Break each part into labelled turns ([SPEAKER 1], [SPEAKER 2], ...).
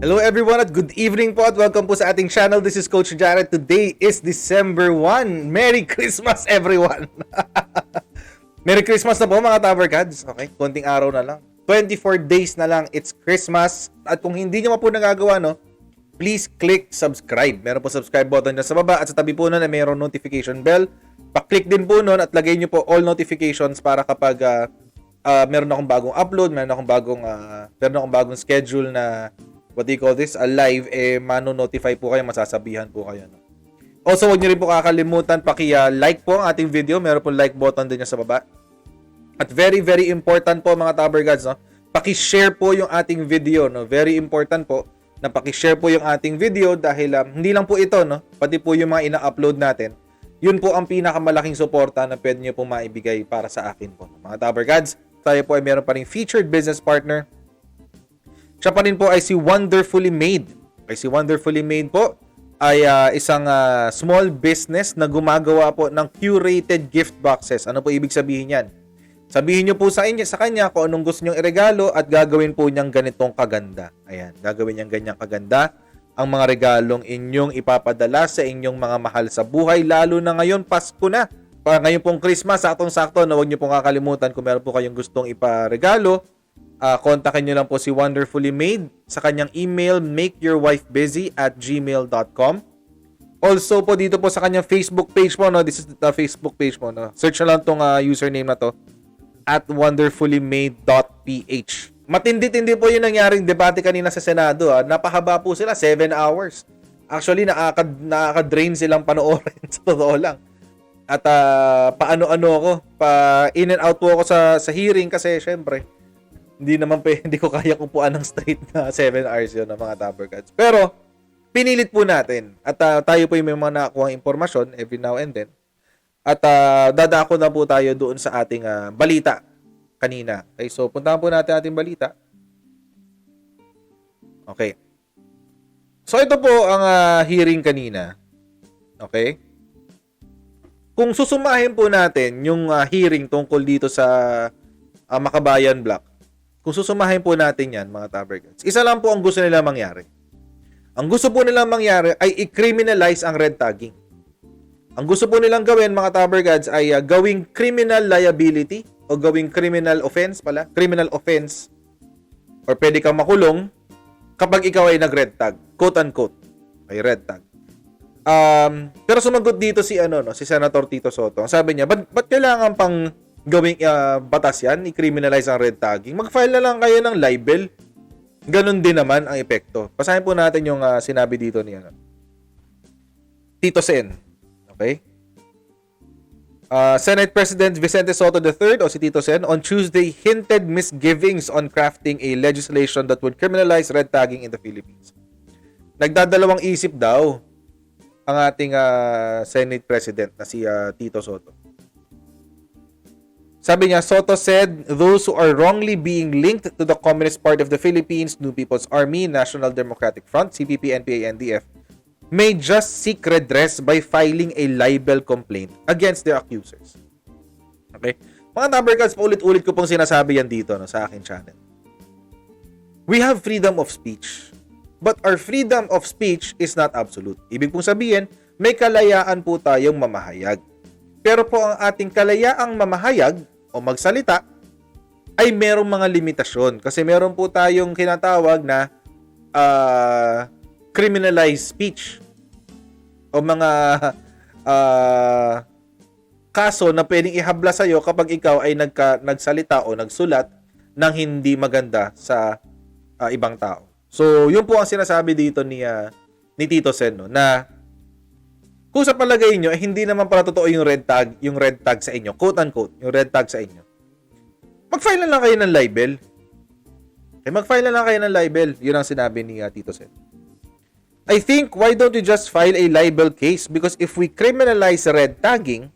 [SPEAKER 1] Hello everyone at good evening po at welcome po sa ating channel. This is Coach Jared. Today is December 1. Merry Christmas everyone! Merry Christmas na po mga Tabercads. Okay, konting araw na lang. 24 days na lang, it's Christmas. At kung hindi nyo po nagagawa, no, please click subscribe. Meron po subscribe button dyan sa baba at sa tabi po nun ay mayroong notification bell. Pa-click din po nun at lagay nyo po all notifications para kapag meron akong bagong upload, meron akong bagong schedule na what do you call this? A live, mano-notify po kayo, masasabihan po kayo. No? Also, huwag niyo rin po kakalimutan, like po ang ating video. Meron po like button din sa baba. At very, very important po mga Tabercads, no? Paki-share po yung ating video, no? Very important po na paki-share po yung ating video dahil hindi lang po ito, no? Pati po yung mga ina-upload natin. Yun po ang pinakamalaking suporta na pwede niyo po maibigay para sa akin po. Mga Tabercads, tayo po ay meron pa ring featured business partner. Siya pa rin po ay si Wonderfully Made. Okay, si Wonderfully Made po ay isang small business na gumagawa po ng curated gift boxes. Ano po ibig sabihin yan? Sabihin niyo po sa kanya kung anong gusto niyong iregalo at gagawin po niyang ganitong kaganda. Ayan, gagawin niyang ganyang kaganda ang mga regalong inyong ipapadala sa inyong mga mahal sa buhay, lalo na ngayon Pasko na. Ngayon pong Christmas, saktong-sakto, na huwag niyo pong kakalimutan kung meron po kayong gustong iparegalo. Kontakin nyo lang po si Wonderfully Made sa kanyang email makeyourwifebusy@gmail.com. Also po dito po sa kanyang Facebook page po, no? This is the Facebook page po, no? Search na lang tong username na to at wonderfullymade.ph. Matindi-tindi po yung nangyaring debate kanina sa Senado. Napahaba po sila, 7 hours. Actually, nakaka-drain silang panoorin sa totoo lang. At paano-ano ako, in and out po ako sa hearing kasi syempre hindi ko kaya upuan ng straight na 7 hours yun ng mga Tabercads. Pero, pinilit po natin. At tayo po yung may mga nakakuha impormasyon every now and then. At dadako na po tayo doon sa ating balita kanina. Okay, so puntahan po natin ating balita. Okay. So, ito po ang hearing kanina. Okay. Kung susumahin po natin yung hearing tungkol dito sa Makabayan Block, kung susumahin po natin yan, mga Tabercads, isa lang po ang gusto nila mangyari. Ang gusto po nilang mangyari ay i-criminalize ang red tagging. Ang gusto po nilang gawin, mga Tabercads, ay gawing criminal liability o gawing criminal offense or pwede kang makulong kapag ikaw ay nag-red tag. Quote-unquote. Ay red tag. Pero sumagot dito si Senator Tito Sotto. Sabi niya, ba't kailangan pang gawing batas yan, i-criminalize ang red tagging? Mag-file na lang kayo ng libel. Ganun din naman ang epekto. Basahin po natin yung sinabi dito ni Tito Sen. Okay? Senate President Vicente Sotto III o si Tito Sen on Tuesday hinted misgivings on crafting a legislation that would criminalize red tagging in the Philippines. Nagdadalawang isip daw ang ating Senate President na si Tito Sotto. Sabi niya, Sotto said, those who are wrongly being linked to the Communist Party of the Philippines, New People's Army, National Democratic Front, CPP, NPA, NDF, may just seek redress by filing a libel complaint against their accusers. Okay? Mga Tabercads, paulit-ulit ko pong sinasabi yan dito sa aking channel. We have freedom of speech, but our freedom of speech is not absolute. Ibig pong sabihin, may kalayaan po tayong mamahayag. Pero po ang ating kalayaang mamahayag o magsalita ay merong mga limitasyon. Kasi meron po tayong kinatawag na criminalized speech o mga kaso na pwedeng ihabla sa'yo kapag ikaw ay nagsalita o nagsulat ng hindi maganda sa ibang tao. So, yun po ang sinasabi dito ni Tito Sen, no, na kung sa palagay nyo, hindi naman pala totoo yung red tag sa inyo, quote-unquote, yung red tag sa inyo, mag-file na lang kayo ng libel. Okay, mag-file na lang kayo ng libel. Yun ang sinabi ni Tito Sen. I think, why don't you just file a libel case? Because if we criminalize red tagging,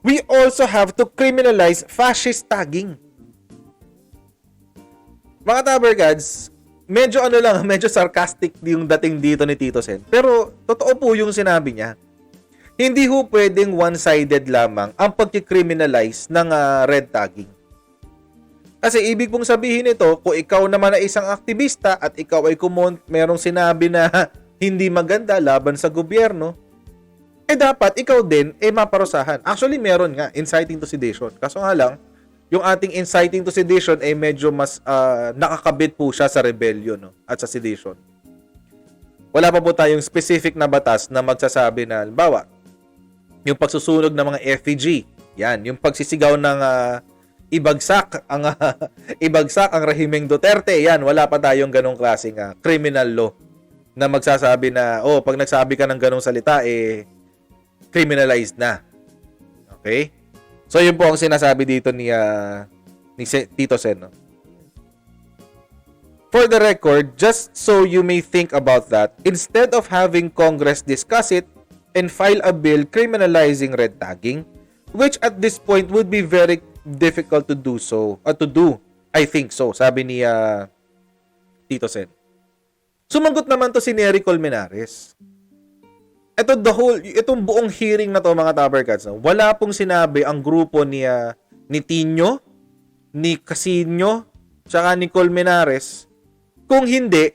[SPEAKER 1] we also have to criminalize fascist tagging. Mga Tabercads, medyo sarcastic yung dating dito ni Tito Sen. Pero, totoo po yung sinabi niya. Hindi ho pwedeng one-sided lamang ang pagki-criminalize ng red tagging. Kasi ibig pong sabihin nito, kung ikaw naman ay isang aktivista at ikaw ay merong sinabi na hindi maganda laban sa gobyerno, dapat ikaw din maparusahan. Actually, meron nga, inciting to sedition. Kaso nga lang, yung ating inciting to sedition ay medyo mas nakakabit po siya sa rebellion, no? At sa sedition. Wala pa po tayong specific na batas na magsasabi na, halimbawa, yung pagsusunog ng mga effigy, yan, yung pagsisigaw ng ibagsak ang rehimeng Duterte, yan, wala pa tayong ganong klaseng criminal law na magsasabi na, pag nagsabi ka ng ganong salita, criminalized na. Okay? So, yun po ang sinasabi dito ni Tito Sen. No? For the record, just so you may think about that, instead of having Congress discuss it and file a bill criminalizing red tagging, which at this point would be very difficult to do so, to do, I think so, sabi ni Tito Sen. Sumagot naman to si Nery Colmenares. Itong buong hearing na to, mga Tabercats, no? Wala pong sinabi ang grupo ni Tino, ni Casino, tsaka ni Colmenares, kung hindi,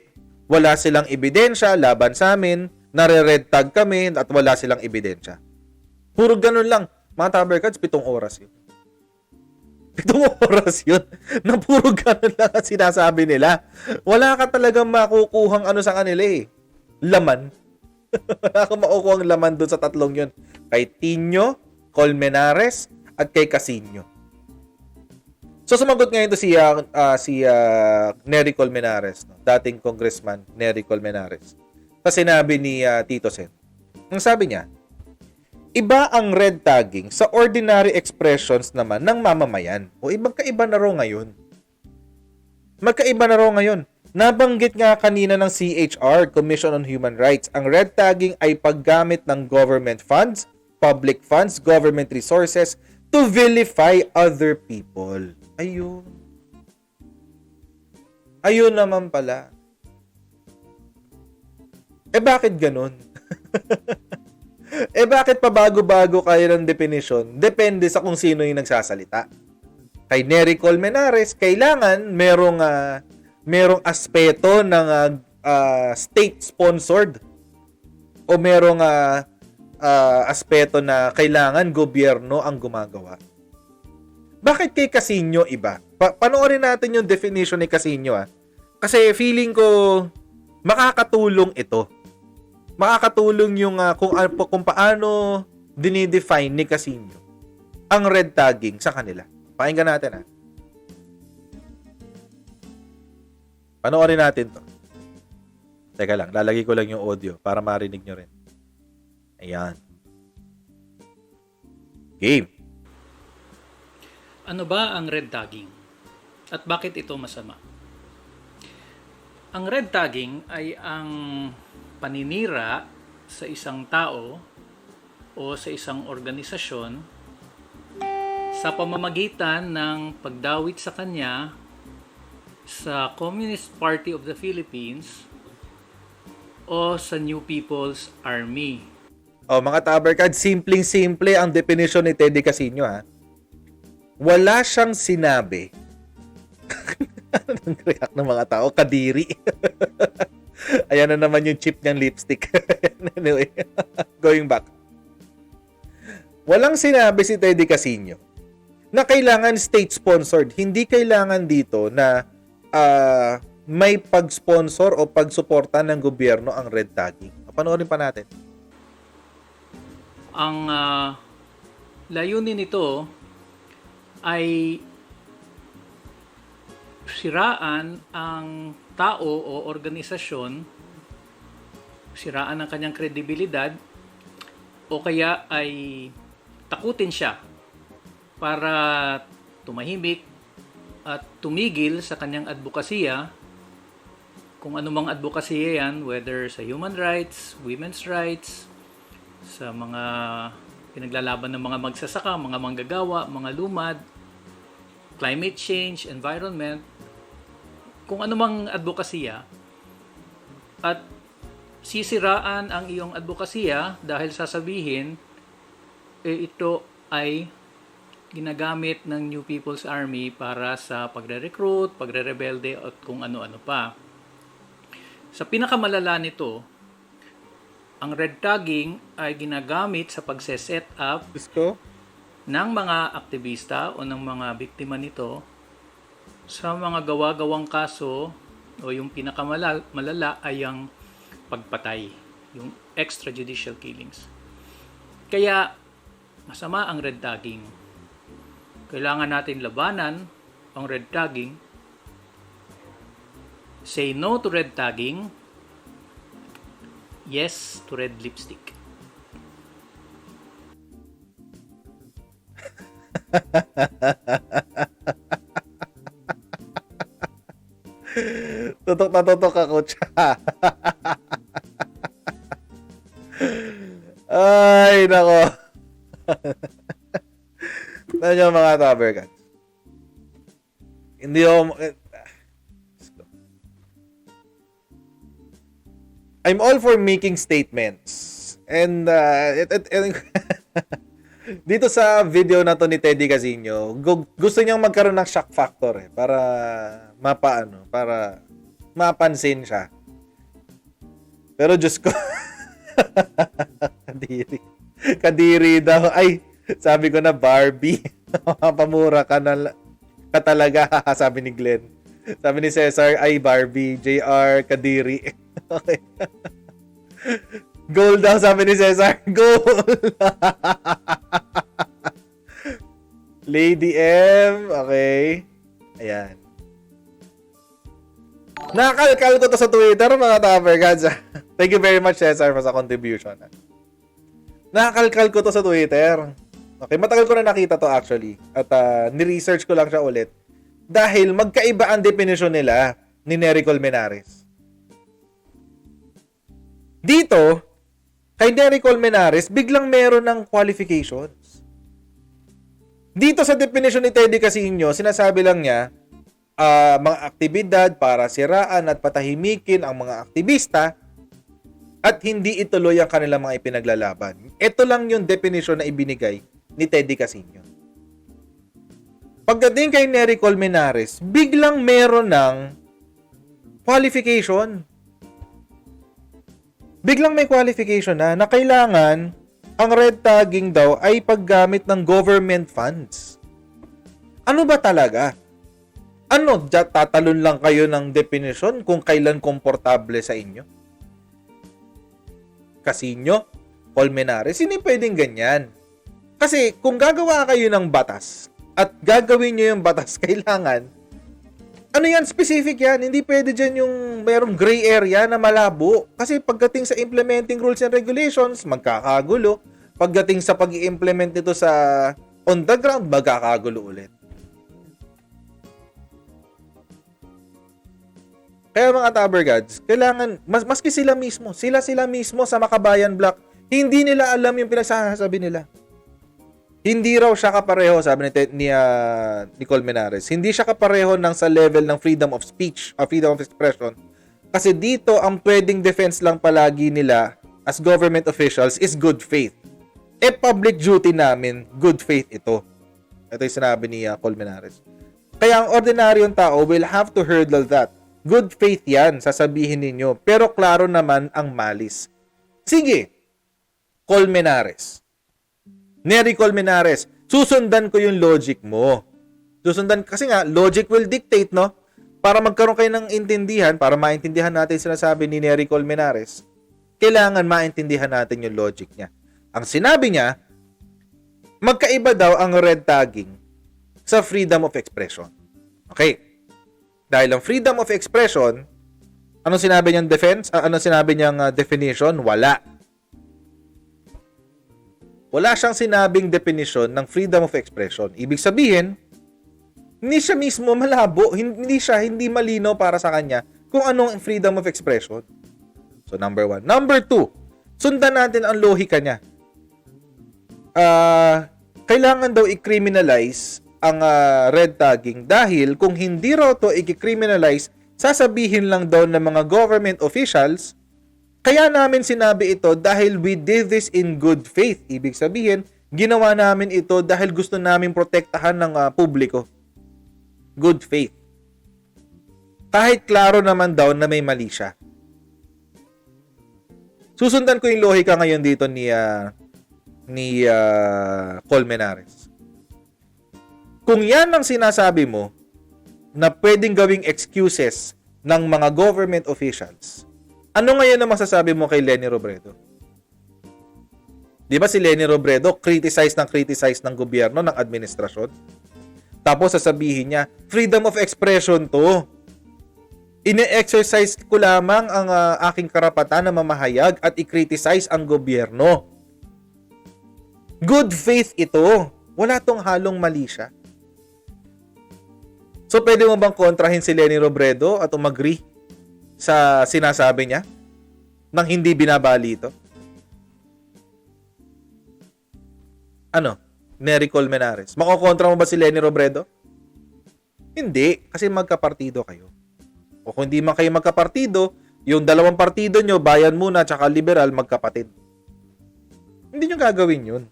[SPEAKER 1] wala silang ebidensya laban sa amin, nare-red tag kami, at wala silang ebidensya. Puro ganun lang. Mga Tabercats, 7 oras yun. 7 oras yun. Na puro ganun lang ang sinasabi nila. Wala ka talagang makukuhang sa kanila laman. Wala kang makukuhang laman doon sa tatlong yun. Kay Tino, Colmenares, at kay Casino. So, sumagot ngayon to si Nery Colmenares, no? Dating congressman Nery Colmenares. Sa sinabi ni Tito Sen. Ang sabi niya, iba ang red tagging sa ordinary expressions naman ng mamamayan. O magkaiba na raw ngayon. Magkaiba na raw ngayon. Nabanggit nga kanina ng CHR, Commission on Human Rights, ang red tagging ay paggamit ng government funds, public funds, government resources to vilify other people. Ayun. Ayun naman pala. Bakit ganun? Bakit pabago-bago kayo ng definition? Depende sa kung sino yung nagsasalita. Kay Nery Colmenares, kailangan merong aspeto ng state-sponsored o merong aspeto na kailangan gobyerno ang gumagawa. Bakit kay Casino iba? Panoorin natin yung definition ni Casino. Kasi feeling ko makakatulong ito. Makakatulong yung kung paano dinidefine ni Casino ang red tagging sa kanila. Pakinggan natin. Panoorin natin to. Teka lang, lalagay ko lang yung audio para marinig nyo rin. Ayan. Game.
[SPEAKER 2] Ano ba ang red tagging? At bakit ito masama? Ang red tagging ay ang paninira sa isang tao o sa isang organisasyon sa pamamagitan ng pagdawit sa kanya sa Communist Party of the Philippines o sa New People's Army.
[SPEAKER 1] Mga Tabercad, simpleng-simple ang definition ni Teddy Casino. Wala siyang sinabi. Anong react ng mga tao? Kadiri. Ayan na naman yung chip niyang lipstick. Anyway, going back. Walang sinabi si Teddy Casino na kailangan state-sponsored. Hindi kailangan dito na may pag-sponsor o pag-suporta ng gobyerno ang red tagging. Panoorin pa natin.
[SPEAKER 2] Ang layunin nito ay siraan ang tao o organisasyon, siraan ang kanyang kredibilidad, o kaya ay takutin siya para tumahimik at tumigil sa kanyang advokasya, kung anumang advokasya yan, whether sa human rights, women's rights, sa mga pinaglalaban ng mga magsasaka, mga manggagawa, mga lumad, climate change, environment, kung anumang advokasya, at sisiraan ang iyong advokasya dahil sasabihin ito ay ginagamit ng New People's Army para sa pagre-recruit, pagre-rebelde at kung ano-ano pa. Sa pinakamalala nito, ang red tagging ay ginagamit sa pagse-set up
[SPEAKER 1] Disco?
[SPEAKER 2] ng mga aktivista o ng mga biktima nito sa mga gawa-gawang kaso o yung pinakamalala ay ang pagpatay, yung extrajudicial killings. Kaya masama ang red tagging. Kailangan natin labanan ang red tagging. Say no to red tagging. Yes to red lipstick.
[SPEAKER 1] Tutok na tutok ako, Cha. Ay, nako. Ano yung mga Taber Cats? Hindi ako... I'm all for making statements. And dito sa video na to ni Teddy Casino, gusto niyang magkaroon ng shock factor para para mapansin siya. Pero Diyos ko, kadiri daw. Ay, sabi ko na Barbie. Pamura ka talaga, sabi ni Glenn. Sabi ni Cesar, ay Barbie, JR, kadiri. Okay. Gold daw, sabi ni Cesar. Gold. Lady M. Okay. Ayan. Nakalkal ko to sa Twitter, mga Taber Gods. Thank you very much, Cesar, sa contribution. Nakalkal ko to sa Twitter. Okay, matagal ko na nakita to actually. At ni-research ko lang siya ulit. Dahil magkaiba ang definition nila ni Nery Colmenares. Dito, kay Nery Colmenares, biglang meron ng qualifications. Dito sa definition ni Teddy Casino, sinasabi lang niya, mga aktibidad para siraan at patahimikin ang mga aktivista at hindi ituloy ang kanilang mga ipinaglalaban. Ito lang yung definition na ibinigay ni Teddy Casino. Pagdating kay Nery Colmenares, biglang meron ng qualification. Biglang may qualification na kailangan ang red tagging daw ay paggamit ng government funds. Ano ba talaga? Ano, tatalon lang kayo ng definition kung kailan komportable sa inyo? Casino? Colmenares? Hindi pwedeng ganyan. Kasi kung gagawa kayo ng batas at gagawin nyo yung batas, kailangan ano yan, specific yan. Hindi pwede dyan yung mayroong gray area na malabo. Kasi pagdating sa implementing rules and regulations, magkakagulo. Pagdating sa pag-i-implement nito sa on the ground, magkakagulo ulit. Kaya mga Taber Gods, kailangan, maski sila mismo sa Makabayan Block, hindi nila alam yung pinagsasabi nila. Hindi raw siya kapareho, sabi ni Colmenares. Hindi siya kapareho ng sa level ng freedom of speech, freedom of expression. Kasi dito, ang pwedeng defense lang palagi nila as government officials is good faith. Public duty namin, good faith ito. Ito yung sinabi ni Colmenares. Kaya ang ordinaryong tao will have to hurdle that. Good faith yan, sasabihin ninyo. Pero klaro naman ang malis. Sige, Colmenares. Nery Colmenares, susundan ko yung logic mo. Susundan, kasi nga, logic will dictate, no? Para magkaroon kayo ng intindihan, para maintindihan natin sinasabi ni Nery Colmenares, kailangan maintindihan natin yung logic niya. Ang sinabi niya, magkaiba daw ang red tagging sa freedom of expression. Okay. Dahil ang freedom of expression, anong sinabi niyang defense? Anong sinabi niyang definition? Wala. Wala siyang sinabing definition ng freedom of expression. Ibig sabihin, hindi siya mismo malabo, hindi malinaw para sa kanya kung anong freedom of expression. So, number 1. Number 2, sundan natin ang lohika niya. Kailangan daw i-criminalize ang red tagging dahil kung hindi raw to i-criminalize, sasabihin lang daw ng mga government officials, kaya namin sinabi ito dahil we did this in good faith. Ibig sabihin, Ginawa namin ito dahil gusto namin protektahan ng publiko. Good faith. Kahit klaro naman daw na may mali siya. Susundan ko yung lohika ngayon dito ni Colmenares. Kung yan ang sinasabi mo na pwedeng gawing excuses ng mga government officials, ano ngayon ang masasabi mo kay Leni Robredo? Di ba si Leni Robredo criticize ng gobyerno, ng administrasyon? Tapos sasabihin niya, freedom of expression to. Ine-exercise ko lamang ang aking karapatan na mamahayag at i-criticize ang gobyerno. Good faith ito. Wala tong halong mali siya. So, pwede mo bang kontrahin si Leni Robredo at umagree sa sinasabi niya nang hindi binabali ito? Ano? Nery Colmenares. Makokontra mo ba si Leni Robredo? Hindi, kasi magkapartido kayo. O kung hindi man kayo magkapartido, yung dalawang partido nyo, Bayan Muna at Liberal, magkapatid. Hindi nyo gagawin yun.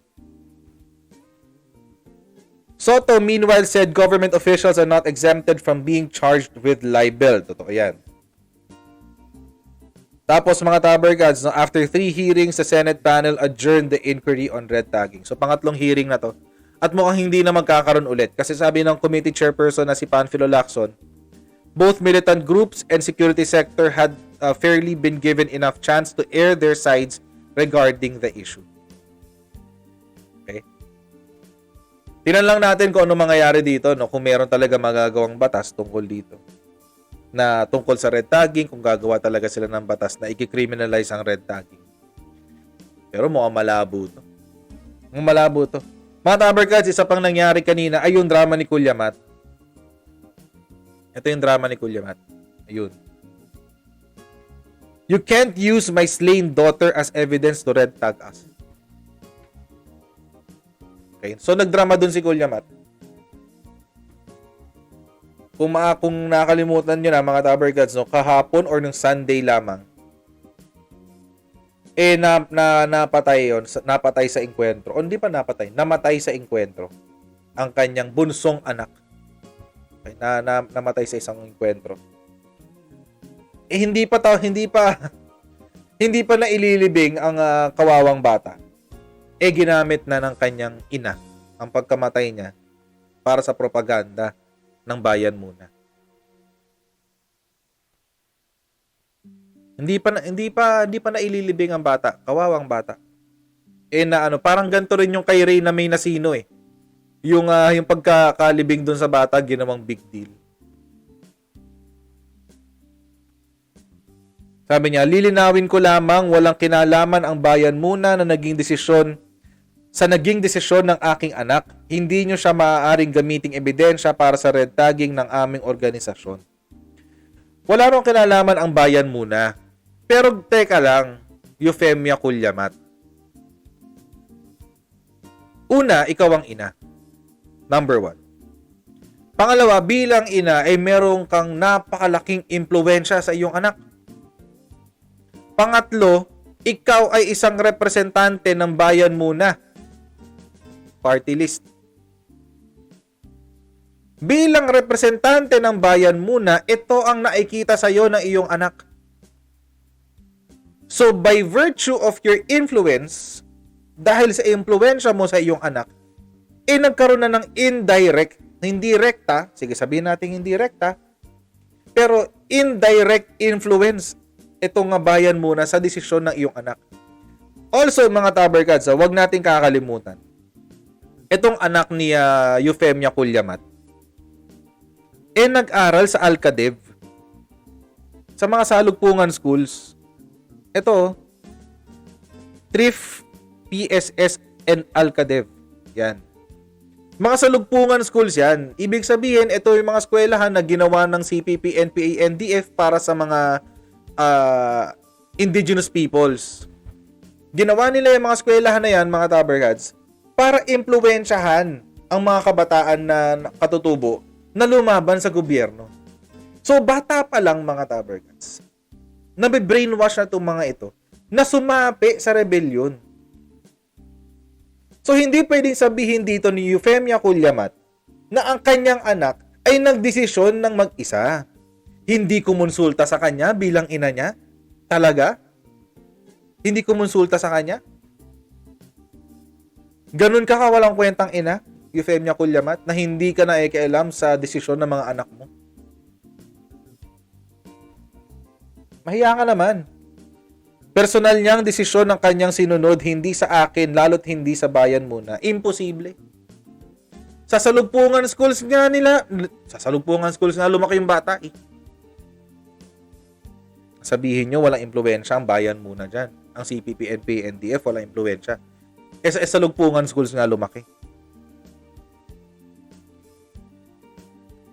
[SPEAKER 1] Soto, meanwhile, said government officials are not exempted from being charged with libel. Totoo yan. Tapos mga Tabergads, no, after 3 hearings, the Senate panel adjourned the inquiry on red tagging. So pangatlong hearing na to. At mukhang hindi na magkakaroon ulit. Kasi sabi ng committee chairperson na si Panfilo Lacson, both militant groups and security sector had fairly been given enough chance to air their sides regarding the issue. Okay? Tingnan lang natin kung ano mangyayari dito, no, kung meron talaga magagawang batas tungkol dito. Na tungkol sa red tagging, kung gagawa talaga sila ng batas na i-criminalize ang red tagging. Pero mukhang malabo to. Mukhang malabo to. Mga Tabergads, isa pang nangyari kanina ay yung drama ni Kulyamat. Ito yung drama ni Kulyamat. Ayun. You can't use my slain daughter as evidence to red tag us. Okay. So, nagdrama dun si Kulyamat. Kung nakalimutan nyo na mga Tabergads, no, kahapon or nung Sunday lamang, napatay sa engkwentro. O hindi pa namatay sa engkwentro ang kanyang bunsong anak. Okay, namatay sa isang engkwentro. Hindi pa naililibing ang kawawang bata. Ginamit na ng kanyang ina ang pagkamatay niya para sa propaganda ng Bayan Muna. Hindi pa naililibing ang bata, kawawang bata. Parang ganito rin yung kay Reyna May Nasino eh. Yung pagkakalibing doon sa bata, ginawang big deal. Sabi niya, lilinawin ko lamang walang kinalaman ang Bayan Muna na naging desisyon ng aking anak. Hindi nyo siya maaaring gamiting ebidensya para sa red tagging ng aming organisasyon. Wala rong kinalaman ang Bayan Muna. Pero teka lang, Eufemia Kulyamat. Una, ikaw ang ina. Number 1. Pangalawa, bilang ina ay merong kang napakalaking impluwensya sa iyong anak. Pangatlo, ikaw ay isang representante ng Bayan Muna. Party list. Bilang representante ng Bayan Muna, ito ang nakikita sa iyo ng iyong anak. So, by virtue of your influence, dahil sa impluwensya mo sa iyong anak, nagkaroon na ng indirect, hindi rekta, sige sabihin natin hindi rekta, pero indirect influence itong Bayan Muna sa desisyon ng iyong anak. Also, mga Tabergads, wag nating kakalimutan, itong anak ni Eufemia Kulyamat, nag-aral sa Alcadev, sa mga salugpungan schools. Ito, Thrift, PSS, and Alcadev. Yan. Mga salugpungan schools yan. Ibig sabihin, ito yung mga eskwelahan na ginawa ng CPP, NPA, NDF para sa mga indigenous peoples. Ginawa nila yung mga eskwelahan na yan, mga Tabergads, para impluwensyahan ang mga kabataan na katutubo na lumaban sa gobyerno. So, bata pa lang, mga Tabergads, nabe-brainwash na itong mga ito na sumapi sa rebellion. So, hindi pwedeng sabihin dito ni Euphemia Cullamat na ang kanyang anak ay nagdesisyon ng mag-isa. Hindi kumonsulta sa kanya bilang ina niya? Talaga? Hindi kumonsulta sa kanya? Ganun ka kawalang kwentang ina, Euphemia Cullamat, na hindi ka nakikialam sa desisyon ng mga anak mo? Mahiya ka naman. Personal niyang desisyon ng kanyang sinunod, hindi sa akin, lalo't hindi sa bayan muna. Imposible. Sa salugpungan schools nga lumaki yung bata eh. Sabihin nyo, walang impluwensya ang bayan muna dyan. Ang CPP, NP, NDF, walang impluwensya. Sa salugpungan schools nga lumaki.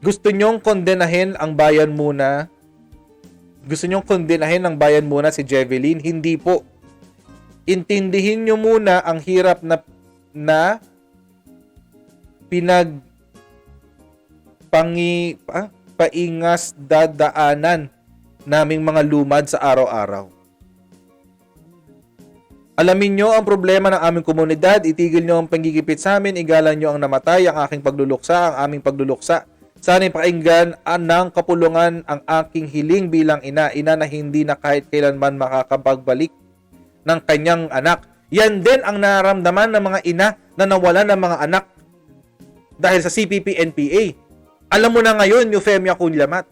[SPEAKER 1] Gusto nyong kondenahin ang bayan muna? Gusto nyong kondenahin ng bayan muna si Jeveline? Hindi po. Intindihin nyo muna ang hirap na paingas dadaanan naming mga lumad sa araw-araw. Alamin nyo ang problema ng aming komunidad, itigil nyo ang panggigipit sa amin, igalan nyo ang namatay, ang aking pagluluksa, ang aming pagluluksa. Sana'y pakinggan ng kapulungan ang aking hiling bilang ina na hindi na kahit kailanman makakapagbalik ng kanyang anak. Yan din ang nararamdaman ng mga ina na nawalan ng mga anak dahil sa CPP-NPA. Alam mo na ngayon, Euphemia Cullamat.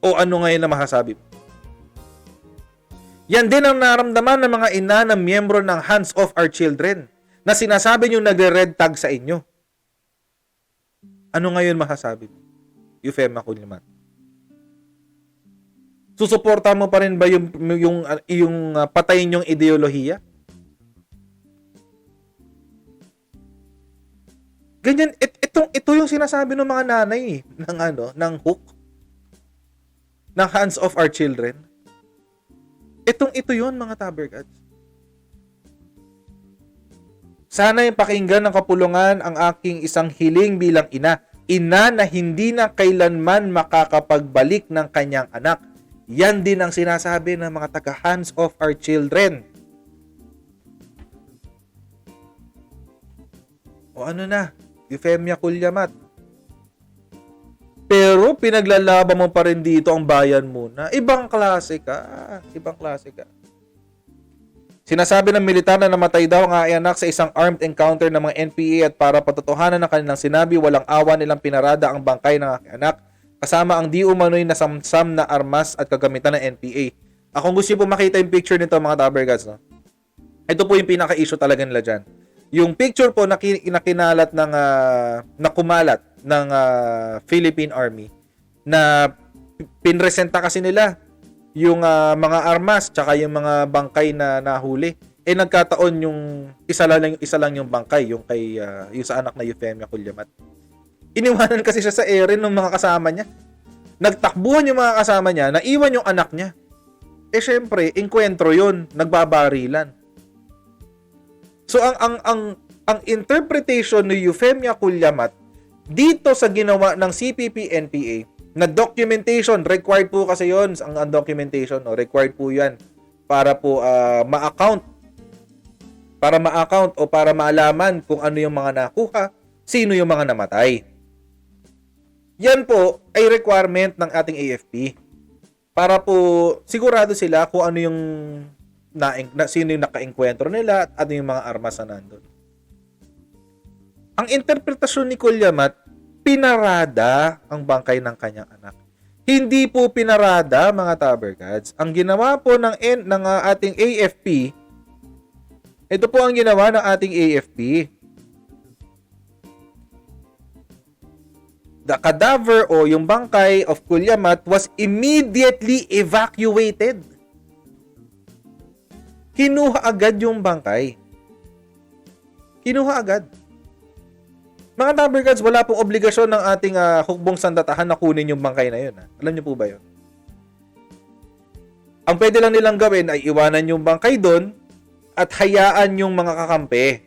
[SPEAKER 1] O ano ngayon na masasabi mo? Yan din ang nararamdaman ng mga ina na miyembro ng Hands Off Our Children na sinasabi nyo nagre-red tag sa inyo. Ano ngayon masasabi mo, Euphemia Cullamat? Susuporta mo pa rin ba yung patayin yung ideolohiya? Ganyan, ito yung sinasabi ng mga nanay ng hook, ng Hands Off Our Children. Ito yun, mga Tabergods. Sana'y pakinggan ng kapulungan ang aking isang hiling bilang ina na hindi na kailanman makakapagbalik ng kanyang anak. Yan din ang sinasabi ng mga taga Hands Off Our Children. O ano na, Euphemia Cullamat. Pero pinaglalaban mo pa rin dito ang bayan muna. Ibang klase ka. Ibang klase ka. Sinasabi ng militar na namatay daw ang anak sa isang armed encounter ng mga NPA at para patotohanan ng kanilang sinabi, walang awa nilang pinarada ang bangkay ng aking anak kasama ang di umano'y nasamsam na armas at kagamitan ng NPA. Kung gusto niyo po makita yung picture nito, mga Tabergods, no? Ito po yung pinaka-issue talaga nila dyan. Yung picture po na kinalat ng nakumalat ng Philippine Army na pinresenta kasi nila yung mga armas tsaka yung mga bangkay na nahuli. Nagkataon yung isa lang yung bangkay, yung kay yung sa anak na Euphemia Cullamat. Iniwanan kasi siya sa ere ng mga kasama niya. Nagtakbuhan yung mga kasama niya, naiwan yung anak niya. Syempre, enkwentro yun, nagbabarilan. So ang interpretation ni Euphemia Cullamat dito sa ginawa ng CPP-NPA na documentation, required po kasi yon ang documentation, no? Required po yan para po ma-account o para maalaman kung ano yung mga nakuha, sino yung mga namatay. Yan po ay requirement ng ating AFP para po sigurado sila kung ano yung sino yung naka-enkwentro nila at ano yung mga armas na nandun. Ang interpretasyon ni Cullamat, pinarada ang bangkay ng kanyang anak. Hindi po pinarada, mga Tabergods. Ang ginawa po ng ating AFP, ito po ang ginawa ng ating AFP. The cadaver o yung bangkay of Cullamat was immediately evacuated. Kinuha agad yung bangkay. Kinuha agad. Mga Tabergods, wala pong obligasyon ng ating hukbong sandatahan na kunin yung bangkay na yun. Alam niyo po ba yun? Ang pwede lang nilang gawin ay iwanan yung bangkay doon at hayaan yung mga kakampi,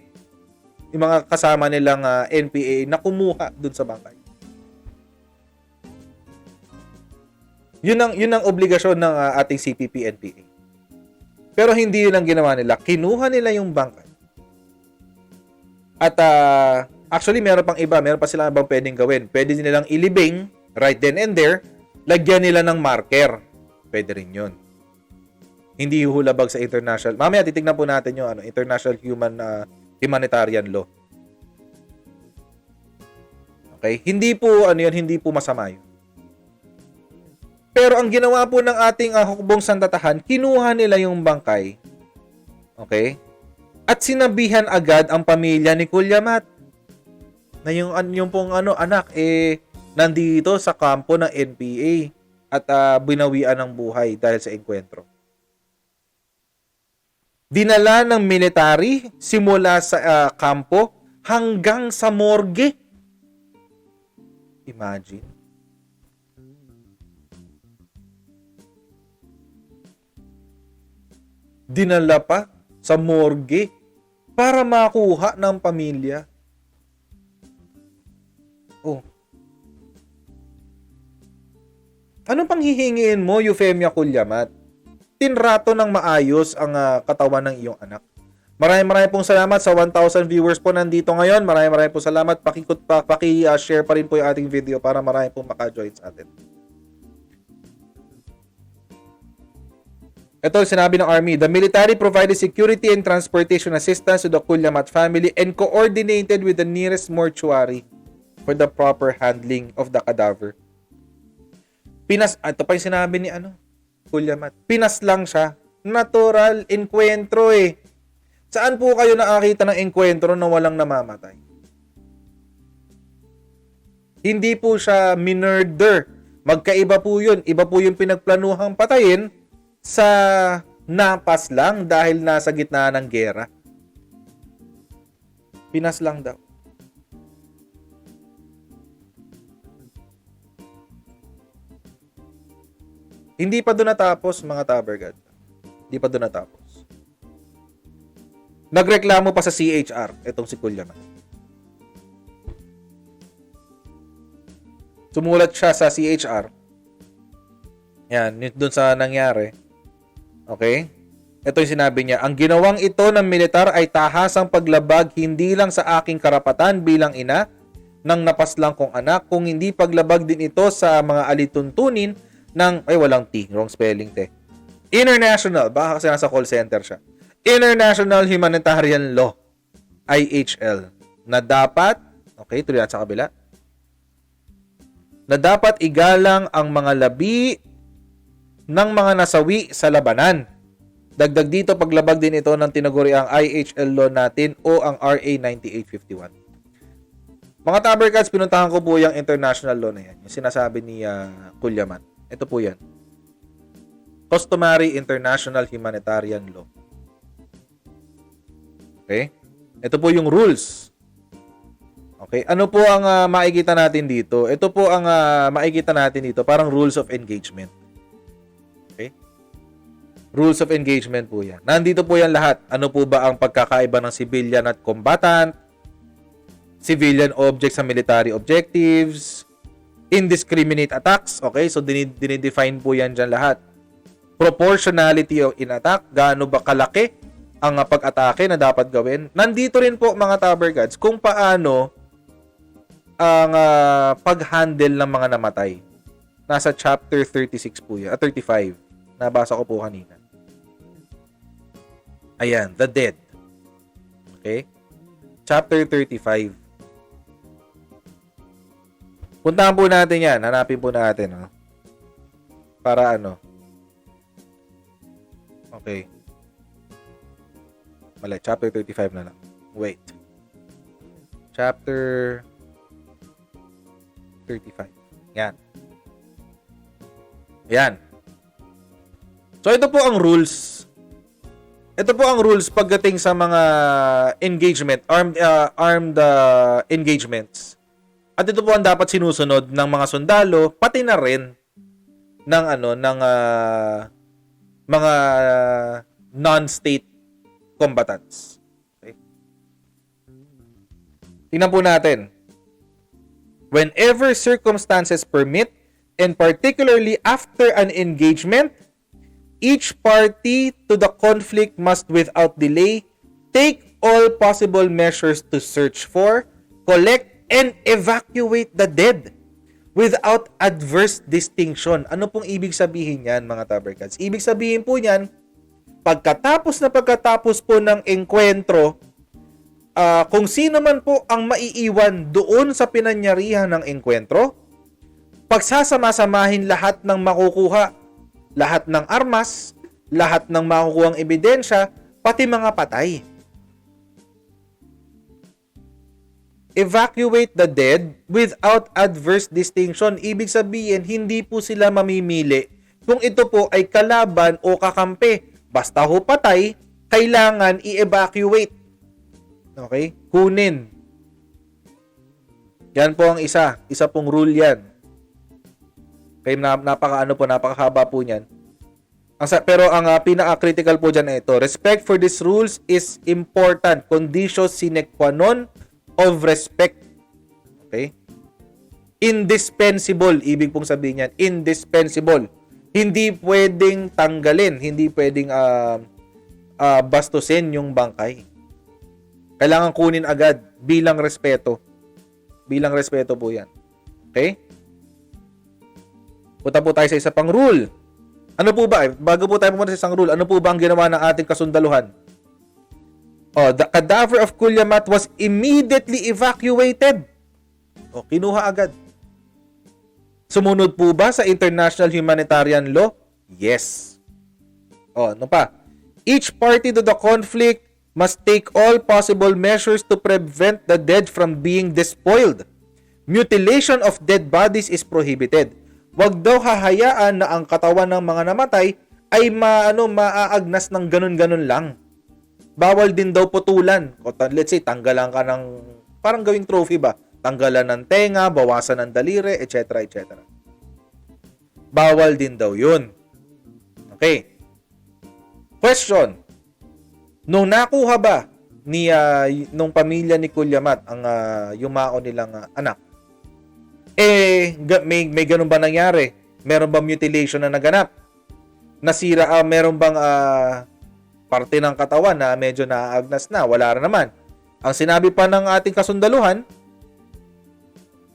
[SPEAKER 1] yung mga kasama nilang NPA na kumuha doon sa bangkay. Yun ang obligasyon ng ating CPP-NPA. Pero hindi yun ang ginawa nila. Kinuha nila yung bangkay. At actually, meron pang iba. Meron pa silang ibang pwedeng gawin. Pwede nilang ilibing right then and there. Lagyan nila ng marker. Pwede rin yun. Hindi hulabag sa international. Mamaya titignan po natin yung international humanitarian law. Okay? Hindi po hindi po masama yun. Pero ang ginawa po ng ating hukbong sandatahan, kinuha nila yung bangkay. Okay? At sinabihan agad ang pamilya ni Kulyamat na yung pong anak nandito sa kampo ng NPA at binawian ng buhay dahil sa engkwentro. Dinala ng military simula sa kampo hanggang sa morgue. Imagine. Dinala pa sa morgue para makuha ng pamilya. Oh. Anong pang hihingiin mo, Euphemia Kulyamat? Tinrato ng maayos ang katawan ng iyong anak. Maraming pong salamat sa 1,000 viewers po nandito ngayon. Maraming pong salamat. Paki-share pa rin po yung ating video para marami pong maka-join sa atin. Ito sinabi ng Army, the military provided security and transportation assistance to the Kulyamat family and coordinated with the nearest mortuary for the proper handling of the cadaver. Ito pa yung sinabi ni Kulyamat. Pinas lang siya. Natural enkwentro eh. Saan po kayo nakakita ng enkwentro na walang namamatay? Hindi po siya minurder. Magkaiba po yun. Iba po yung pinagplanuhang patayin sa napas lang dahil nasa gitna ng gera. Pinas lang daw. Hindi pa doon natapos, mga Tabergad. Hindi pa doon natapos. Nagreklamo pa sa CHR itong si Kulyamat. Sumulat siya sa CHR. Yan, doon sa nangyari. Okay? Ito yung sinabi niya, ang ginawang ito ng militar ay tahasang paglabag hindi lang sa aking karapatan bilang ina ng napaslang kong anak, kung hindi paglabag din ito sa mga alituntunin ng, walang T, wrong spelling te. International, baka kasi nasa call center siya. International Humanitarian Law, IHL, na dapat, okay, tuloy natin sa kabila, na dapat igalang ang mga labi ng mga nasawi sa labanan. Dagdag dito, paglabag din ito ng tinaguri ang IHL law natin o ang RA 9851. Mga Tabercats, pinuntahan ko po yung international law na yan. Yung sinasabi ni Kulyamat. Ito po yan. Customary International Humanitarian Law. Okay? Ito po yung rules. Okay? Ano po ang makikita natin dito? Ito po ang makikita natin dito, parang rules of engagement. Okay? Rules of engagement po yan. Nandito po yan lahat. Ano po ba ang pagkakaiba ng civilian at combatant? Civilian objects sa military objectives? Indiscriminate attacks. Okay? So, dinidefine po yan dyan lahat. Proportionality in attack. Gaano ba kalaki ang pag-atake na dapat gawin? Nandito rin po, mga Tabergods, kung paano ang pag-handle ng mga namatay. Nasa chapter 36 po yan. 35. Nabasa ko po kanina. Ayan, the dead. Okay? Chapter 35. Puntahan po natin yan. Hanapin po natin. Para ano? Okay. Mali, chapter 35 na lang. Wait. Chapter 35. Yan. Yan. So, ito po ang rules. Ito po ang rules pagdating sa mga engagement, armed engagements. At ito po ang dapat sinusunod ng mga sundalo, pati na rin ng mga non-state combatants. Okay? Tingnan po natin. Whenever circumstances permit, and particularly after an engagement, each party to the conflict must without delay take all possible measures to search for, collect, and evacuate the dead without adverse distinction. Ano pong ibig sabihin yan, mga Tabercats? Ibig sabihin po yan, pagkatapos po ng engkwentro, kung sino man po ang maiiwan doon sa pinanyarihan ng engkwentro, pagsasama-samahin lahat ng makukuha, lahat ng armas, lahat ng makukuhang ebidensya, pati mga patay. Evacuate the dead without adverse distinction. Ibig sabihin, hindi po sila mamimili kung ito po ay kalaban o kakampi. Basta ho patay, kailangan i-evacuate. Okay? Kunin. Yan po ang isa. Isa pong rule yan. Okay, napakahaba po niyan. Pero ang pinaka-critical po dyan na ito, respect for these rules is important. Condition sine qua non of respect. Okay? Indispensable. Ibig pong sabihin yan, indispensable. Hindi pwedeng tanggalin. Hindi pwedeng bastusin yung bangkay. Kailangan kunin agad bilang respeto. Bilang respeto po yan. Okay? Punta po tayo sa isa pang rule. Ano po ba? Bago po tayo pumunta sa isang rule, ano po ba ang ginawa ng ating kasundaluhan? The cadaver of Kuliamat was immediately evacuated. Kinuha agad. Sumunod po ba sa international humanitarian law? Yes. Ano pa? Each party to the conflict must take all possible measures to prevent the dead from being despoiled. Mutilation of dead bodies is prohibited. Wag daw hahayaan na ang katawan ng mga namatay ay maaagnas ng ganun-ganun lang. Bawal din daw putulan. Let's say, tanggalan ka ng, parang gawing trophy ba? Tanggalan ng tenga, bawasan ng daliri, etc. etc. Bawal din daw yun. Okay. Question. Nung nakuha ba nung pamilya ni Kuliamat ang yumao nilang anak, may ganun ba nangyari? Meron bang mutilation na naganap? Nasira, meron bang parte ng katawan na medyo naaagnas na? Wala rin naman. Ang sinabi pa ng ating kasundaluhan,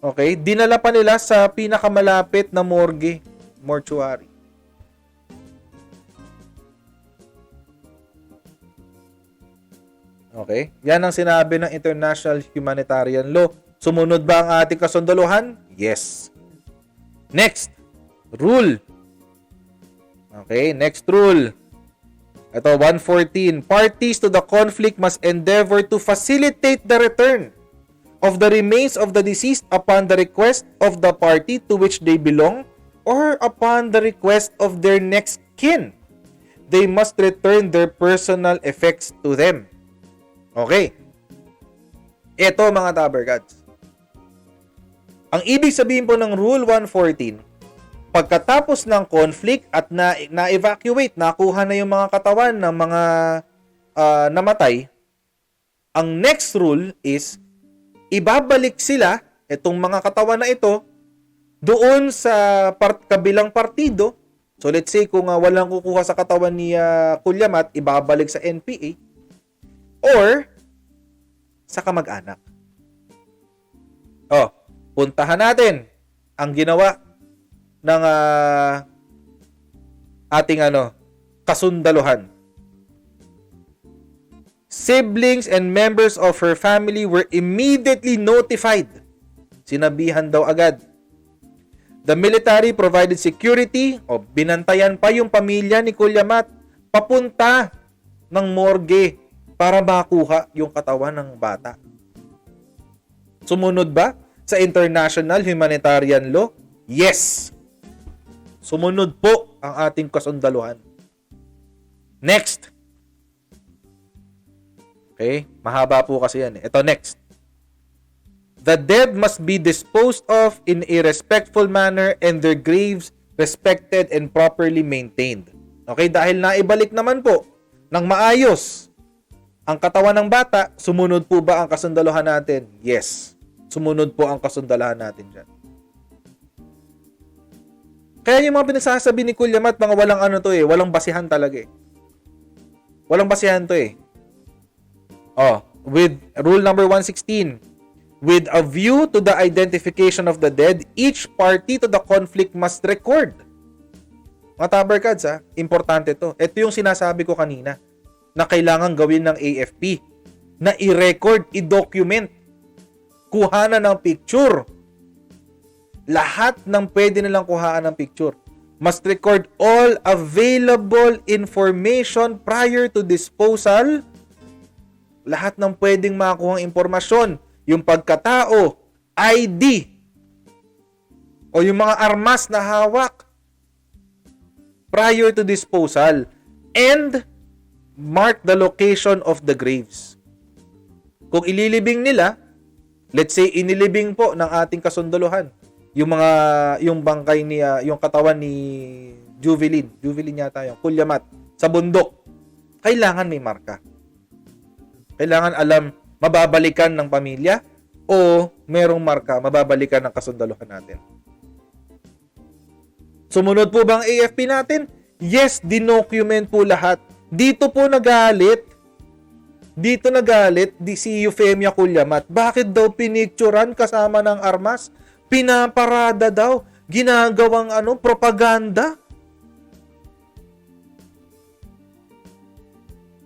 [SPEAKER 1] okay, dinala pa nila sa pinakamalapit na mortuary. Okay? Yan ang sinabi ng international humanitarian law. Sumunod ba ang ating kasundaluhan? Yes. Next, rule. Okay, next rule. Ito, 114. Parties to the conflict must endeavor to facilitate the return of the remains of the deceased upon the request of the party to which they belong or upon the request of their next kin. They must return their personal effects to them. Okay. Ito, mga Tabercats. Ang ibig sabihin po ng Rule 114, pagkatapos ng conflict at na-evacuate, nakuha na yung mga katawan ng mga namatay, ang next rule is, ibabalik sila, itong mga katawan na ito, doon sa kabilang partido. So let's say, kung walang kukuha sa katawan ni Kuliamat, ibabalik sa NPA, or sa kamag-anak. Puntahan natin ang ginawa ng ating kasundaluhan. Siblings and members of her family were immediately notified. Sinabihan daw agad. The military provided security, binantayan pa yung pamilya ni Kuliamat papunta ng morgue para makuha yung katawan ng bata. Sumunod ba sa international humanitarian law? Yes. Sumunod po ang ating kasundaluhan. Next. Okay, mahaba po kasi yan. Ito next. The dead must be disposed of in a respectful manner and their graves respected and properly maintained. Okay, dahil naibalik naman po ng maayos ang katawan ng bata, sumunod po ba ang kasundaluhan natin? Yes. Sumunod po ang kasundaluhan natin dyan. Kaya yung mga pinagsasabi ni Kuliamat, mga walang walang basihan talaga eh. Walang basihan to eh. With rule number 116, with a view to the identification of the dead, each party to the conflict must record. Mga tabarkads, importante to. Ito yung sinasabi ko kanina na kailangan gawin ng AFP, na i-record, i-document, kuhanan ng picture. Lahat ng pwede nilang kuhaan ng picture. Must record all available information prior to disposal. Lahat ng pwedeng makuhang impormasyon, yung pagkatao, ID, o yung mga armas na hawak prior to disposal, and mark the location of the graves. Kung ililibing nila, let's say inilibing po ng ating kasundalohan yung bangkay ni yung katawan ni Juvelin yata yung Kulyamat sa bundok, kailangan may marka. Kailangan alam, mababalikan ng pamilya o merong marka, mababalikan ng kasundaluhan natin. Sumunod po bang AFP natin? Yes, dinocument po lahat. Dito po nagalit si Euphemia Kulyamat. Bakit daw pinicturan kasama ng armas? Pinaparada daw. Ginagawang propaganda.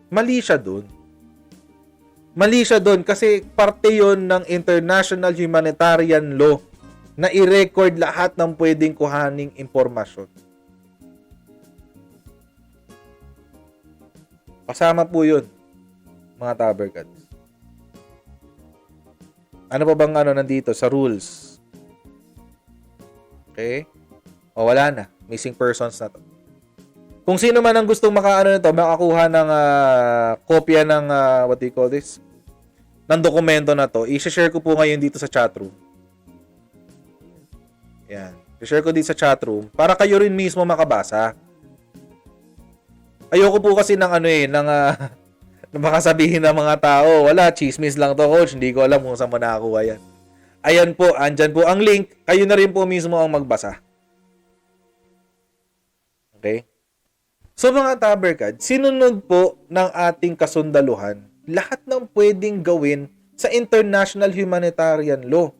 [SPEAKER 1] Mali siya doon kasi parte yon ng international humanitarian law na i-record lahat ng pwedeng kuhaning impormasyon. Kasama po yun, mga tabarkads. Ano pa bang nandito sa rules? Okay? O wala na. Missing persons na to. Kung sino man ang gustong makakuha ng kopya ng what do you call this? Ng dokumento na to, i-share ko po ngayon dito sa chatroom. Yan. I-share ko dito sa chatroom para kayo rin mismo makabasa. Ayoko po kasi ng makasabihin ng mga tao, wala, chismis lang to, coach, hindi ko alam kung saan mo nakakuha yan. Ayan po, andyan po ang link, kayo na rin po mismo ang magbasa. Okay? So mga tabarkad, sinunod po ng ating kasundaluhan lahat ng pwedeng gawin sa international humanitarian law.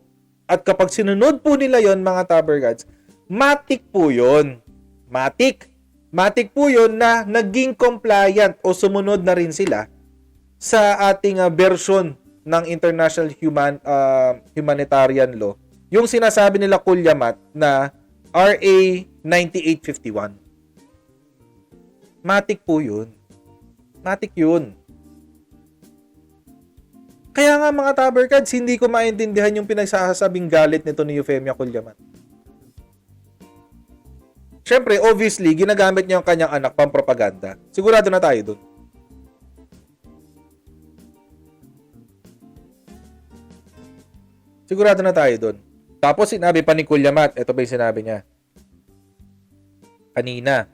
[SPEAKER 1] At kapag sinunod po nila yon, mga tabarkads, matik po yun. Matik po yun na naging compliant o sumunod na rin sila sa ating version ng international humanitarian law. Yung sinasabi nila Kulyamat na RA 9851. Matik po yun. Matik yun. Kaya nga mga tabarkads, hindi ko maintindihan yung pinagsasabing galit nito ni Euphemia Kulyamat. Siyempre, obviously, ginagamit niya yung kanyang anak pang propaganda. Sigurado na tayo dun. Sigurado na tayo dun. Tapos sinabi pa ni Kulyamat, ito ba yung sinabi niya? Kanina.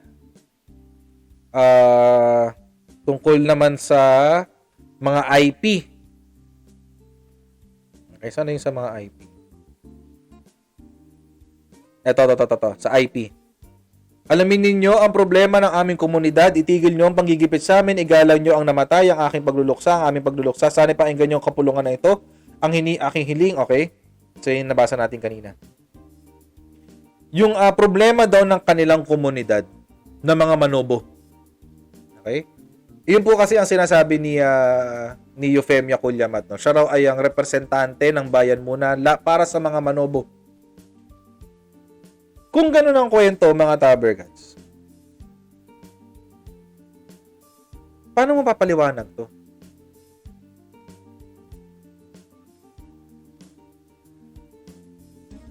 [SPEAKER 1] Tungkol naman sa mga IP. Okay, sana yung sa mga IP? Ito. Sa IP. Alamin ninyo ang problema ng aming komunidad. Itigil nyo ang panggigipit sa amin. Igalang nyo ang namatay, ang aking pagluluksa, ang aming pagluluksa. Sana pakinggan nyo ang kapulungan na ito. Ang aking hiling, okay? So, yung nabasa natin kanina. Yung problema daw ng kanilang komunidad na mga manobo. Okay? Iyon po kasi ang sinasabi ni Euphemia Kulyamat. No? Siya raw ay ang representante ng bayan muna para sa mga manobo. Kung ganun ang kwento, mga tabarkads, paano mo papaliwanag to?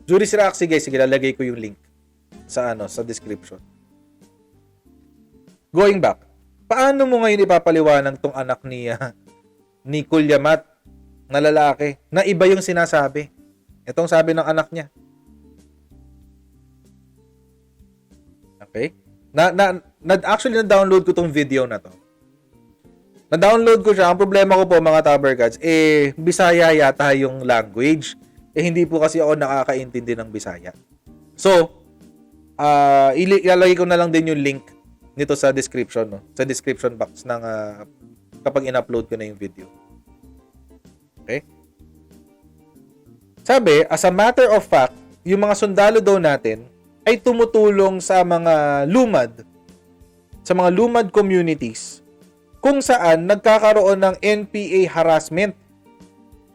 [SPEAKER 1] Jury Sirac, sige, lalagay ko yung link sa description. Going back, paano mo ngayon ipapaliwanag tong anak ni Kulyamat na lalaki na iba yung sinasabi? Itong sabi ng anak niya. Okay? Actually, na-download ko tong video na to. Na-download ko siya. Ang problema ko po, mga tabarkads, Bisaya yata yung language. Hindi po kasi ako nakakaintindi ng Bisaya. So, ilalagay ko na lang din yung link nito sa description, no? Sa description box ng kapag in-upload ko na yung video. Okay? Sabi, as a matter of fact, yung mga sundalo daw natin ay tumutulong sa mga lumad communities kung saan nagkakaroon ng NPA harassment.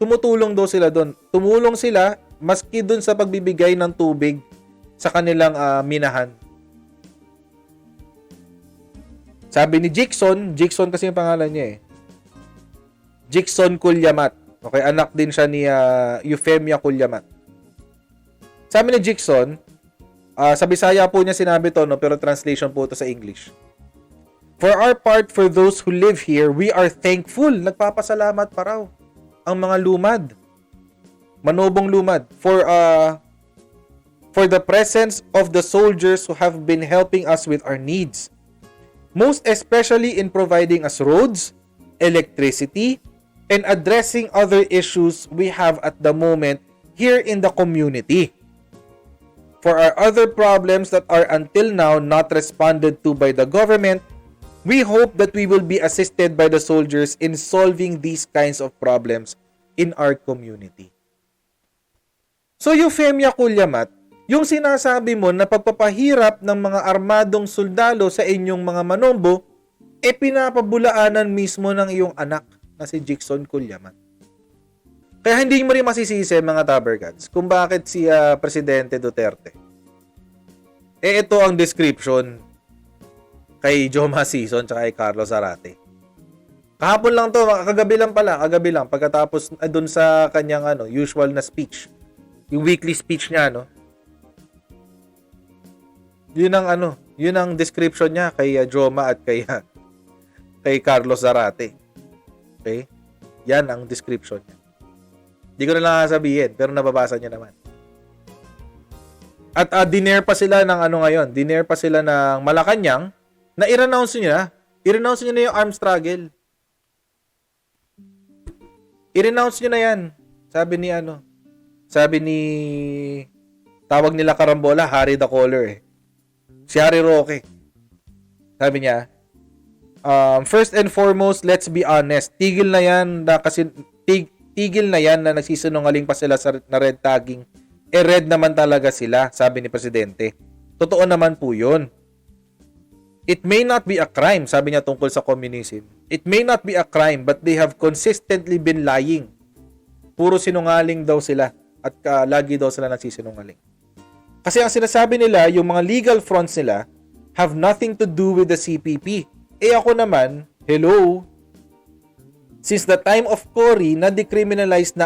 [SPEAKER 1] Tumutulong daw sila doon. Tumulong sila maski doon sa pagbibigay ng tubig sa kanilang minahan. Sabi ni Jixon kasi yung pangalan niya eh. Jixon Culyamat. Okay, anak din siya ni Euphemia Culyamat. Sabi ni Jixon, sa Bisaya po niya sinabi to, no, pero translation po ito sa English. For our part, for those who live here, we are thankful. Nagpapasalamat pa raw ang mga lumad. Manobong lumad. For the presence of the soldiers who have been helping us with our needs. Most especially in providing us roads, electricity, and addressing other issues we have at the moment here in the community. For our other problems that are until now not responded to by the government, we hope that we will be assisted by the soldiers in solving these kinds of problems in our community. So, Euphemia Culyamat, yung sinasabi mo na pagpapahirap ng mga armadong sundalo sa inyong mga manombo, pinapabulaanan mismo ng iyong anak na si Jixon Culyamat. Kaya hindi mo rin masisisi mga Tabercats kung bakit si Presidente Duterte. Ito ang description kay Joma Sison at kay Carlos Zarate. Kahapon lang to, kagabi lang, pagkatapos dun sa kanyang usual na speech. Yung weekly speech niya, Yun ang description niya kay Joma at kay Carlos Zarate. Okay? Yan ang description niya. Hindi ko na lang sabihin, pero nababasa niya naman. At dinare pa sila ng ngayon, dinare pa sila ng Malacanang na i-renounce niya na yung armed struggle. I-renounce niya na yan. Sabi ni tawag nila Karambola, Harry the Caller. Si Harry Roque. Sabi niya, first and foremost, let's be honest. Tigil na yan na nagsisinungaling pa sila na red tagging. Red naman talaga sila, sabi ni Presidente. Totoo naman po yun. It may not be a crime, sabi niya tungkol sa communism. It may not be a crime, but they have consistently been lying. Puro sinungaling daw sila at lagi daw sila nagsisinungaling. Kasi ang sinasabi nila, yung mga legal fronts nila have nothing to do with the CPP. Ako naman, hello, since the time of Cory, na-decriminalize na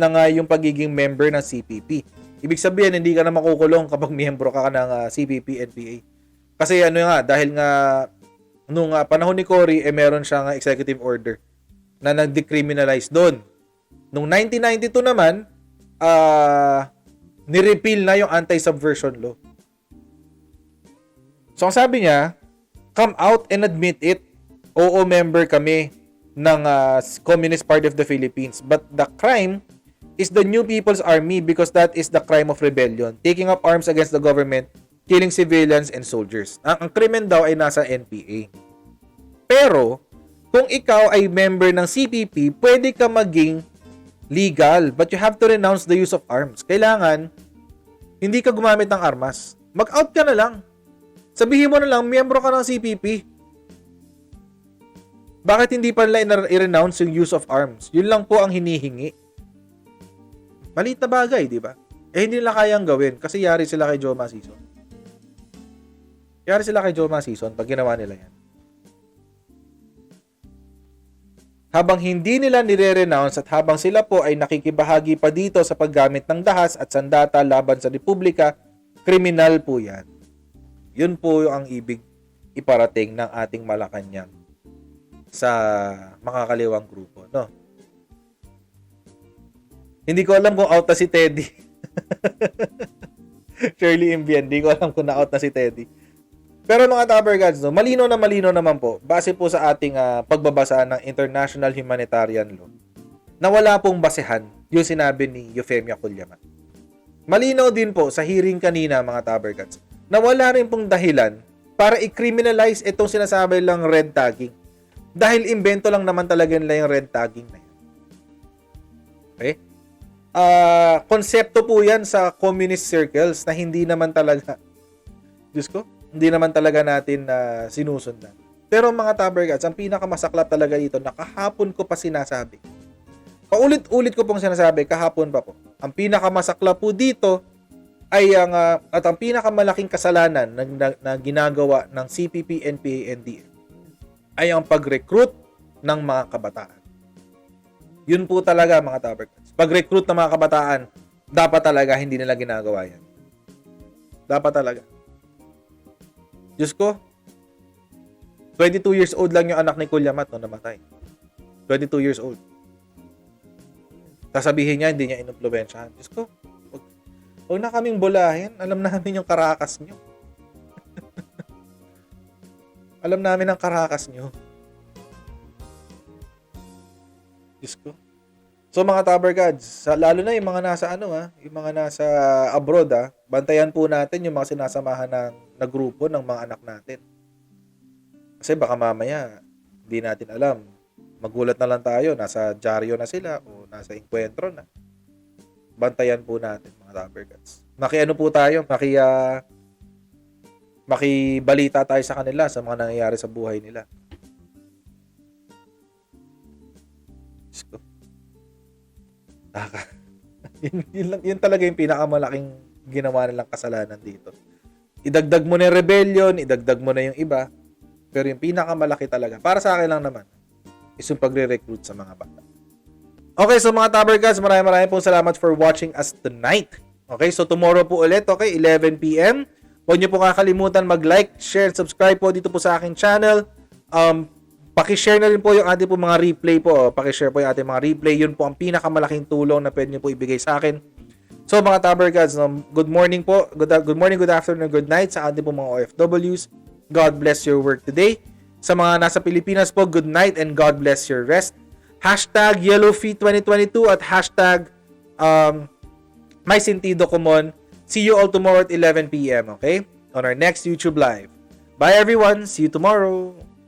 [SPEAKER 1] nga yung pagiging member ng CPP. Ibig sabihin, hindi ka na makukulong kapag miyembro ka ng CPP, NPA. Kasi dahil nga, nung panahon ni Cory, meron siyang executive order na nag-decriminalize doon. Nung 1992 naman, ni-repeal na yung anti-subversion law. So, ang sabi niya, come out and admit it. Oo, member kami ng Communist Party of the Philippines. But the crime is the New People's Army because that is the crime of rebellion. Taking up arms against the government, killing civilians and soldiers. Ang krimen daw ay nasa NPA. Pero, kung ikaw ay member ng CPP, pwede ka maging legal, but you have to renounce the use of arms. Kailangan, hindi ka gumamit ng armas. Mag-out ka na lang. Sabihin mo na lang, miyembro ka ng CPP. Bakit hindi pa nila i-renounce yung use of arms? Yun lang po ang hinihingi. Maliit na bagay, di ba? Hindi nila kayang gawin kasi yari sila kay Joma Sison. Yari sila kay Joma Sison pag ginawa nila yan. Habang hindi nila nire-renounce at habang sila po ay nakikibahagi pa dito sa paggamit ng dahas at sandata laban sa Republika, kriminal po yan. Yun po ang ibig iparating ng ating Malacanang sa makakaliwang grupo, no? Hindi ko alam kung out na si Teddy. Shirley Imbian, hindi ko alam kung na-out na si Teddy. Pero mga Tabercats, no, malino naman po, base po sa ating pagbabasa ng International Humanitarian Law, na wala pong basehan yung sinabi ni Euphemia Culyamat. Malinaw din po sa hearing kanina, mga Tabercats, na wala rin pong dahilan para i-criminalize itong sinasabi lang red tagging. Dahil invento lang naman talaga nila yung red tagging na yan. Okay? Konsepto po yan sa communist circles na hindi naman talaga, Diyos ko, hindi naman talaga natin sinusundan. Pero mga Tabergats, ang pinakamasaklap talaga dito, na kahapon ko pa sinasabi. Paulit-ulit ko pong sinasabi, kahapon pa po. Ang pinakamasaklap po dito ay at ang pinakamalaking kasalanan na ginagawa ng CPP, NPA, NDF ay ang pag-recruit ng mga kabataan. Yun po talaga mga Tabergats. Pag-recruit ng mga kabataan, dapat talaga hindi nila ginagawa yan. Dapat talaga. Diyos ko, 22 years old lang yung anak ni Kulyamat nung namatay. 22 years old. Sasabihin niya, hindi niya inumpluwensyahan. Diyos ko, huwag na kaming bulahin. Alam namin yung karakas nyo. Alam namin ang karakas nyo. Diyos ko. So mga Tabergads, lalo na yung mga nasa yung mga nasa abroad bantayan po natin yung mga sinasamahan na grupo ng mga anak natin. Kasi baka mamaya, hindi natin alam. Magulat na lang tayo, nasa dyaryo na sila o nasa enkwentro na. Bantayan po natin mga Tabergads. Makiano po tayo, makibalita tayo sa kanila sa mga nangyayari sa buhay nila. Diyos ko. Yun talaga yung pinakamalaking ginawa nilang kasalanan dito. Idagdag mo na yung rebellion, idagdag mo na yung iba, pero yung pinakamalaki talaga, para sa akin lang naman, is yung pagre-recruit sa mga bata. Okay, so mga Tabergads, maraming pong salamat for watching us tonight. Okay, so tomorrow po ulit, okay, 11 p.m. Huwag niyo po kakalimutan mag-like, share, subscribe po dito po sa aking channel. Paki-share na rin po yung ating po mga replay po. Paki-share po yung ating mga replay. Yun po ang pinakamalaking tulong na pwede niyo po ibigay sa akin. So mga Tabergads, good morning po. Good morning, good afternoon, good night sa ating po mga OFWs. God bless your work today. Sa mga nasa Pilipinas po, good night and God bless your rest. Hashtag YellowFeet2022 at hashtag My Sentido Comon. See you all tomorrow at 11 p.m. Okay? On our next YouTube Live. Bye everyone. See you tomorrow.